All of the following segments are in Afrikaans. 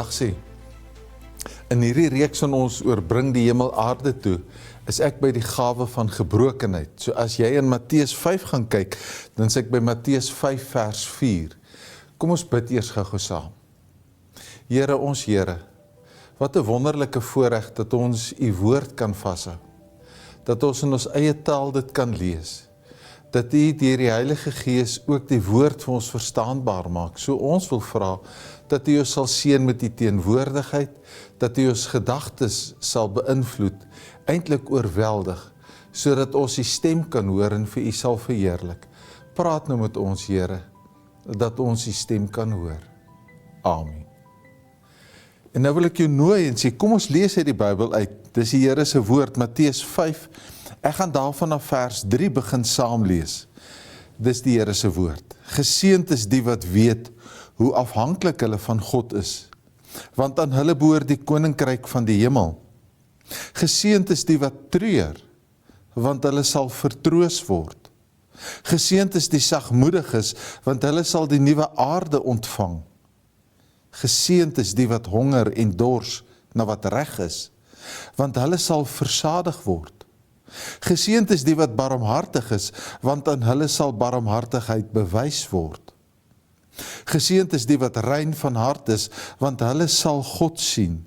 vandag sê. In hierdie reeks van ons oorbring die hemel aarde toe, is ek by die gawe van gebrokenheid. So as jy in Matteus 5 gaan kyk, dan is ek by Matteus 5 vers 4. Kom ons bid eers gou saam. Here, ons Here, wat 'n wonderlike voorreg dat ons u woord kan vashou. Dat ons in ons eie taal dit kan lees. Dat u deur die Heilige Gees ook die woord vir ons verstaanbaar maak. So ons wil vra dat u ons sal seën met die teenwoordigheid, dat u ons gedagtes sal beïnvloed, eintlik oorweldig, sodat ons die stem kan hoor en vir u sal verheerlik. Praat nou met ons, Here, dat ons die stem kan hoor. Amen. En nou wil ek jou nooi en sê, kom ons lees uit die Bybel uit. Dis die Here se woord, Matteus 5. Ek gaan daarvan af vers 3 begin saam lees. Dis die Here se woord. Geseënd is die wat weet hoe afhanklik hulle van God is, want aan hulle behoort die koninkryk van die hemel. Geseënd is die wat treur, want hulle sal vertroos word. Geseënd is die sagmoediges, want hulle sal die nuwe aarde ontvang. Geseënd is die wat honger en dors na wat reg is, want hulle sal versadig word. Geseënd is die wat barmhartig is, want aan hulle sal barmhartigheid bewys word. Geseënd is die wat rein van hart is, want hulle sal God sien.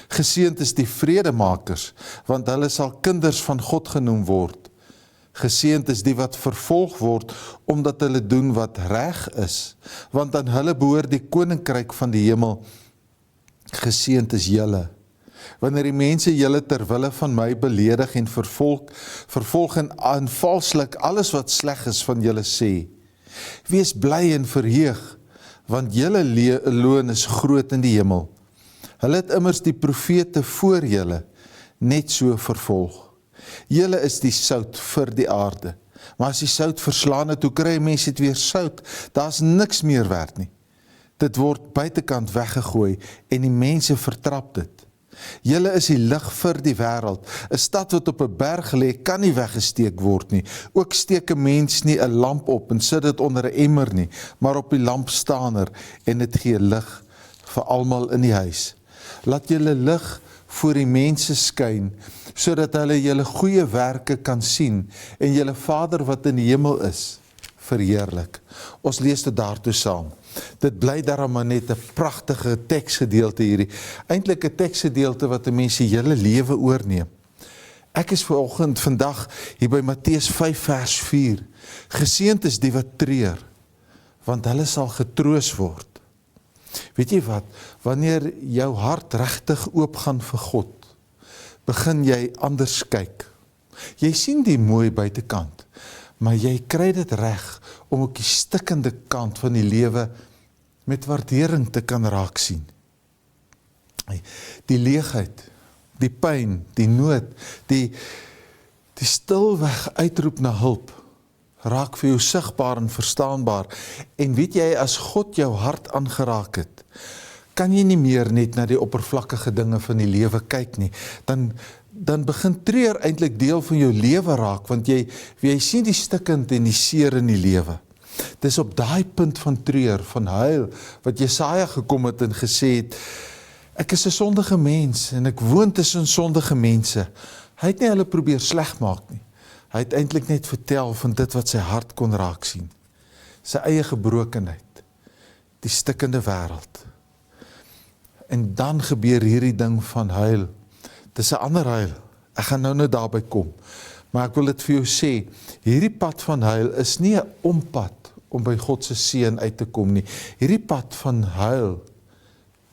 Geseënd is die vredemakers, want hulle sal kinders van God genoem word. Geseënd is die wat vervolg word, omdat hulle doen wat reg is, want aan hulle behoort die koninkryk van die hemel. Geseënd is julle, wanneer die mense julle ter wille van my beledig en vervolg en valslik alles wat sleg is van julle sê. Wees bly en verheug, want julle loon is groot in die hemel. Hulle het immers die profete voor julle net so vervolg. Julle is die sout vir die aarde, maar as die sout verslaan het, hoe kry mense dit weer sout? Daar's niks meer werd nie. Dit word buitekant weggegooi en die mense vertrap dit. Julle is die lig vir die wêreld. 'n Stad wat op 'n berg lê, kan nie weggesteek word nie. Ook steek 'n mens nie 'n lamp op en sit dit onder 'n emmer nie, maar op die lampstander en dit gee lig vir almal in die huis. Laat julle lig voor die mense skyn, sodat hulle julle goeie werke kan sien en julle Vader wat in die hemel is, verheerlik. Ons lees dit daartoe saam. Dit bly daarom maar net 'n pragtige teksgedeelte hierdie. Eintlik 'n teksgedeelte wat 'n mens se hele lewe oorneem. Ek is vandag hier by Matteus 5 vers 4. Geseënd is die wat treur, want hulle sal getroos word. Weet jy wat? Wanneer jou hart regtig oopgaan vir God, begin jy anders kyk. Jy sien die mooi buitekant, maar jy kry dit reg om ook die stikkende kant van die lewe met waardering te kan raak sien. Die leegheid, die pyn, die nood, die stilweg uitroep na hulp, raak vir jou sigbaar en verstaanbaar. En weet jy, as God jou hart aangeraak het, kan jy nie meer net na die oppervlakkige dinge van die lewe kyk nie. Dan begin treur eintlik deel van jou lewe raak, want jy sien die stikkend en die seer in die lewe. Dis op daai punt van treur, van huil, wat Jesaja gekom het en gesê het, ek is 'n sondige mens en ek woon tussen sondige mense. Hy het nie hulle probeer sleg maak nie. Hy het eintlik net vertel van dit wat sy hart kon raak sien. Sy eie gebrokenheid, die stikkende wêreld. En dan gebeur hierdie ding van huil. Dis 'n ander huil. Ek gaan nou daarby kom. Maar ek wil dit vir jou sê, hierdie pad van huil is nie 'n ompad om by God se seën uit te kom nie. Hierdie pad van huil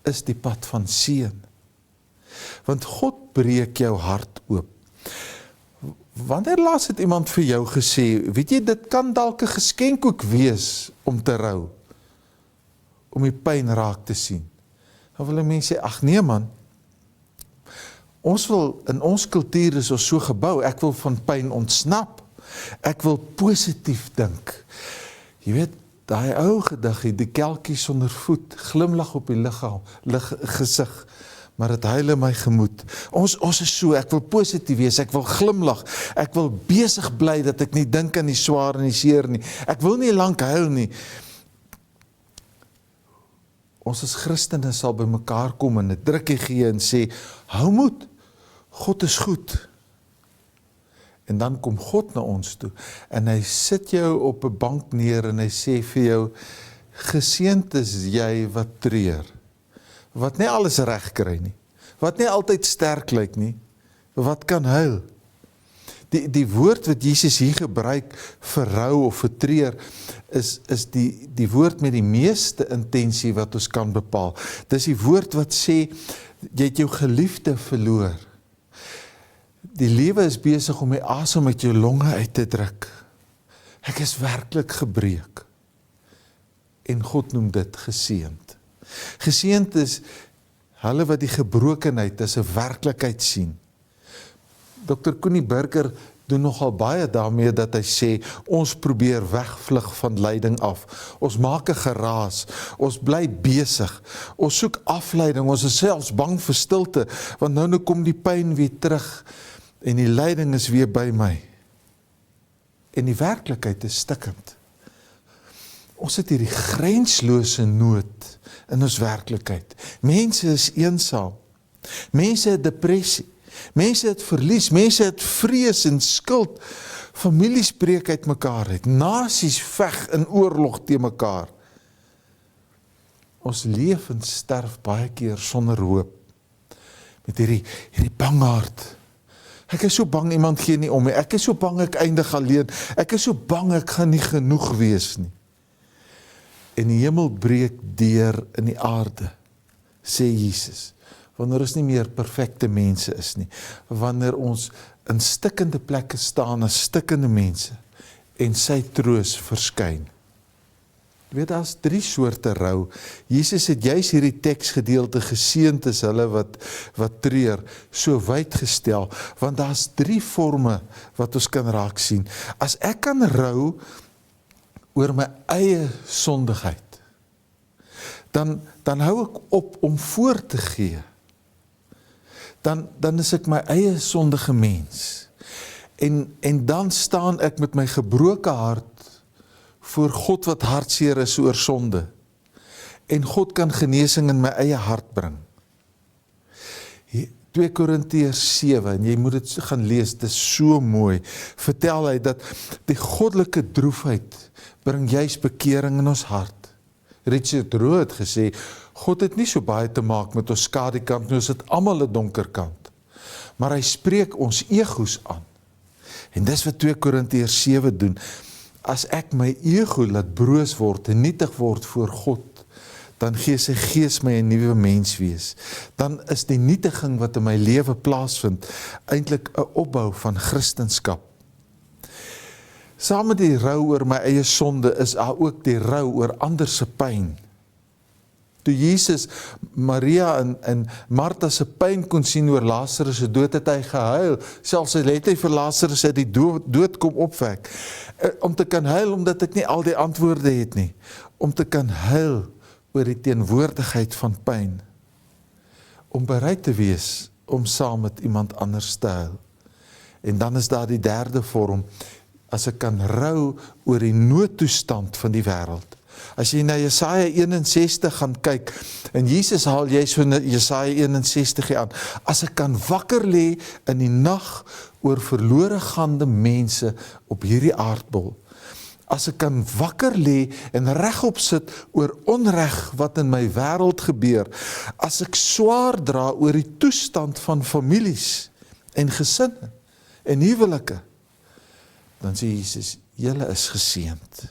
is die pad van seën. Want God breek jou hart oop. Wanneer laas het iemand vir jou gesê, weet jy, dit kan dalk 'n geskenk ook wees om te rou, om die pyn raak te sien. Dan wil mense sê, ag nee man, in ons kultuur is ons so gebou, ek wil van pyn ontsnap, ek wil positief dink. Jy weet, daai ou gediggie, die kelkie sonder voet, glimlag op die gesig, maar het huil in my gemoed. Ons is so, ek wil positief wees, ek wil glimlag, ek wil besig bly dat ek nie dink aan die swaar en die seer nie, ek wil nie lank huil nie. Ons as Christene sal by mekaar kom en 'n drukkie gee en sê, hou moed, God is goed. En dan kom God na ons toe en hy sit jou op 'n bank neer en hy sê vir jou, geseënd is jy wat treur, wat nie alles reg kry nie, wat nie altyd sterk lyk nie, wat kan huil. Die woord wat Jesus hier gebruik vir rou of vir treur, is die woord met die meeste intensie wat ons kan bepaal. Dis die woord wat sê, jy het jou geliefde verloor. Die lewe is besig om die asem uit jou longe uit te druk. Ek is werklik gebreek. En God noem dit geseënd. Geseënd is hulle wat die gebrokenheid as 'n werklikheid sien. Dr. Koenie Burger doen nogal baie daarmee dat hy sê, ons probeer wegvlug van lyding af. Ons maak 'n geraas, ons bly besig, ons soek afleiding, ons is selfs bang vir stilte, want nou kom die pyn weer terug en die lyding is weer by my. En die werklikheid is stikkend. Ons het hierdie grenslose nood in ons werklikheid. Mense is eensaam. Mense het depressie. Mense het verlies. Mense het vrees en skuld. Families breek uit mekaar uit. Nasies veg in oorlog teen mekaar. Ons leef en sterf baie keer sonder hoop. Met hierdie bang hart. Ek is so bang iemand gee nie om my. Ek is so bang ek eindig alleen. Ek is so bang ek gaan nie genoeg wees nie. En die hemel breek deur in die aarde, sê Jesus, wanneer ons nie meer perfekte mense is nie, wanneer ons in stikkende plekke staan as stikkende mense, en sy troos verskyn. Jy weet, daar's 3 soorte rou. Jesus het juis hierdie teksgedeelte geseënd is hulle wat treur, so wyd gestel, want daar's 3 forme wat ons kan raak sien. As ek kan rou oor my eie sondigheid, dan hou ek op om voor te gee. Dan is ek my eie sondige mens. En dan staan ek met my gebroke hart voor God wat hartseer is oor sonde. En God kan genesing in my eie hart bring. 2 Korintiërs 7, en jy moet dit gaan lees, dit is so mooi, vertel hy dat die goddelike droefheid bring juist bekering in ons hart. Richard Rowe het gesê, God het nie so baie te maak met ons skadukant, ons het almal 'n donker kant. Maar hy spreek ons egos aan. En dis wat 2 Korintiërs 7 doen. As ek my ego laat broos word en nietig word voor God, dan gee sy gees my 'n nuwe mens wees. Dan is die nietiging wat in my lewe plaasvind, eintlik 'n opbou van Christendom. Saam met die rou oor my eie sonde is daar ook die rou oor ander se pyn. Toe Jesus Maria en Martha se pyn kon sien oor Lazarus se dood, het hy gehuil. Selfs het hy vir Lazarus uit die dood kom opwek. Om te kan huil, omdat ek nie al die antwoorde het nie. Om te kan huil oor die teenwoordigheid van pyn. Om bereid te wees om saam met iemand anders te huil. En dan is daar die 3de vorm, as ek kan rou oor die noodtoestand van die wêreld. As jy na Jesaja 61 gaan kyk, en Jesus haal jy so Jesaja 61 aan, as ek kan wakker lê in die nag oor verlore gaande mense op hierdie aardbol, as ek kan wakker lê en regop sit oor onreg wat in my wêreld gebeur, as ek swaar dra oor die toestand van families en gesinne en huwelike, dan sê Jesus, julle is geseënd.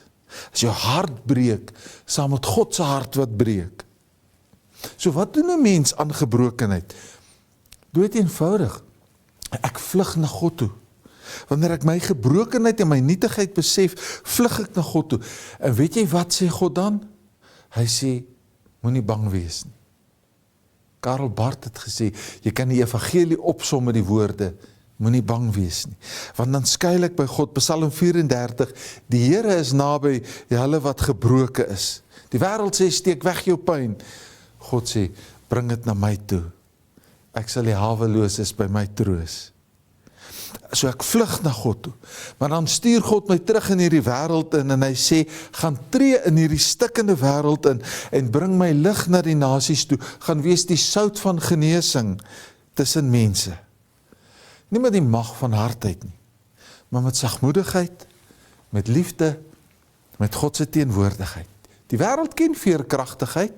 As jou hart breek, saam met God se hart wat breek. So wat doen 'n mens aan gebrokenheid? Dood eenvoudig. Ek vlug na God toe. Wanneer ek my gebrokenheid en my nietigheid besef, vlug ek na God toe. En weet jy wat sê God dan? Hy sê, moenie bang wees nie. Karl Barth het gesê, jy kan die evangelie opsom met die woorde, moenie bang wees nie. Want dan skuil ek by God, Psalm 34, die Here is naby hulle wat gebroken is. Die wêreld sê, steek weg jou pyn. God sê, bring dit na my toe. Ek sal die haweloses by my troos. So ek vlug na God toe. Maar dan stuur God my terug in hierdie wêreld in en hy sê, gaan tree in hierdie stikkende wêreld in en bring my lig na die nasies toe, gaan wees die sout van genesing tussen mense. Nie met die mag van hardheid nie, maar met sagmoedigheid, met liefde, met God se teenwoordigheid. Die wêreld ken veerkragtigheid,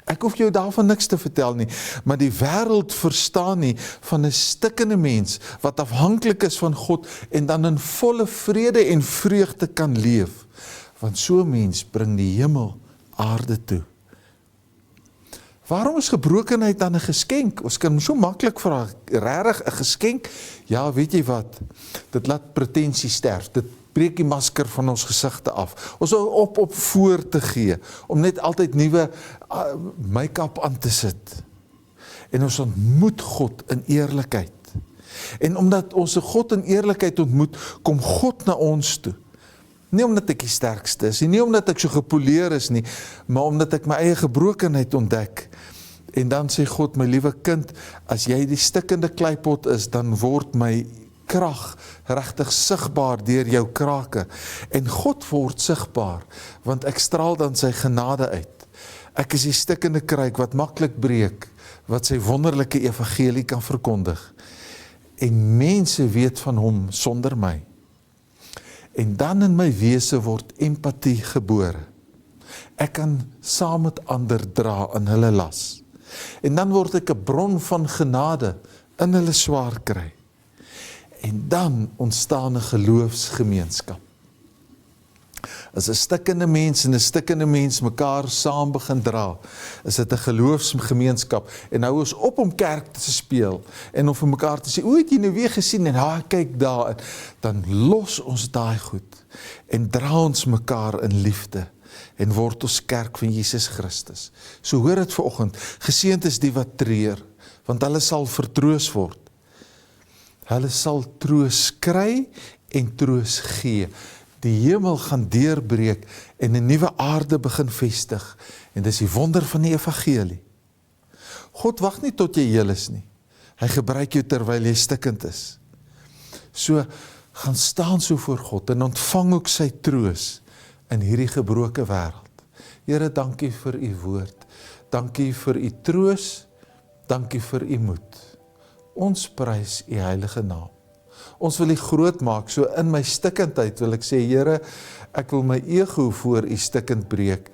ek hoef jou daarvan niks te vertel nie, maar die wêreld verstaan nie van 'n stikkende mens, wat afhanklik is van God, en dan in volle vrede en vreugde kan leef, want so 'n mens bring die hemel aarde toe. Waarom is gebrokenheid dan 'n geskenk? Ons kan so maklik vra, regtig 'n geskenk? Ja, weet jy wat? Dit laat pretensie sterf. Dit breek die masker van ons gesigte af. Ons hou op voor te gee, om net altyd nuwe make-up aan te sit. En ons ontmoet God in eerlikheid. En omdat ons God in eerlikheid ontmoet, kom God na ons toe. Nie omdat ek die sterkste is, nie omdat ek so gepoleer is nie, maar omdat ek my eie gebrokenheid ontdek. En dan sê God, my liewe kind, as jy die stikkende kleipot is, dan word my krag regtig sigbaar deur jou krake. En God word sigbaar, want ek straal dan sy genade uit. Ek is die stikkende kruik wat maklik breek, wat sy wonderlike evangelie kan verkondig. En mense weet van hom sonder my. En dan in my wese word empatie gebore. Ek kan saam met ander dra in hulle las. En dan word ek 'n bron van genade in hulle swaar kry. En dan ontstaan 'n geloofsgemeenskap. As 'n stikkende mens en 'n stikkende mens mekaar saam begin dra, is dit 'n geloofsgemeenskap. En hou ons op om kerk te speel en om vir mekaar te sê, o, het jy nou weer gesien en kyk daar, en dan los ons daai goed en dra ons mekaar in liefde en word ons kerk van Jesus Christus. So hoor dit vanoggend, geseënd is die wat treur, want hulle sal vertroos word. Hulle sal troos kry en troos gee. Die hemel gaan deurbreek en 'n nuwe aarde begin vestig. En dis die wonder van die evangelie. God wag nie tot jy heel is nie. Hy gebruik jou terwyl jy stikkend is. So, gaan staan so voor God en ontvang ook sy troos in hierdie gebroke wêreld. Here, dankie vir u woord. Dankie vir u troos. Dankie vir u moed. Ons prys u heilige naam. Ons wil u groot maak, so in my stikkendheid wil ek sê, Here, ek wil my ego voor u stikkend breek,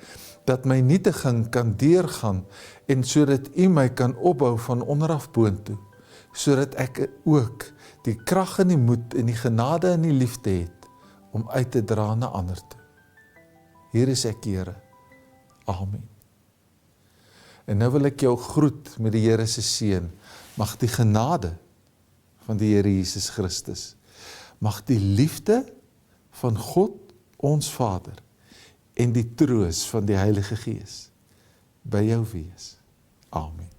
dat my nietiging kan deurgaan, en sodat u my kan opbou van onderaf boontoe, sodat ek ook die krag en die moed en die genade en die liefde het, om uit te dra na ander toe. Hier is ek, Here. Amen. En nou wil ek jou groet met die Here se seën. Mag die genade van die Here Jesus Christus, mag die liefde van God, ons Vader, en die troos van die Heilige Gees by jou wees. Amen.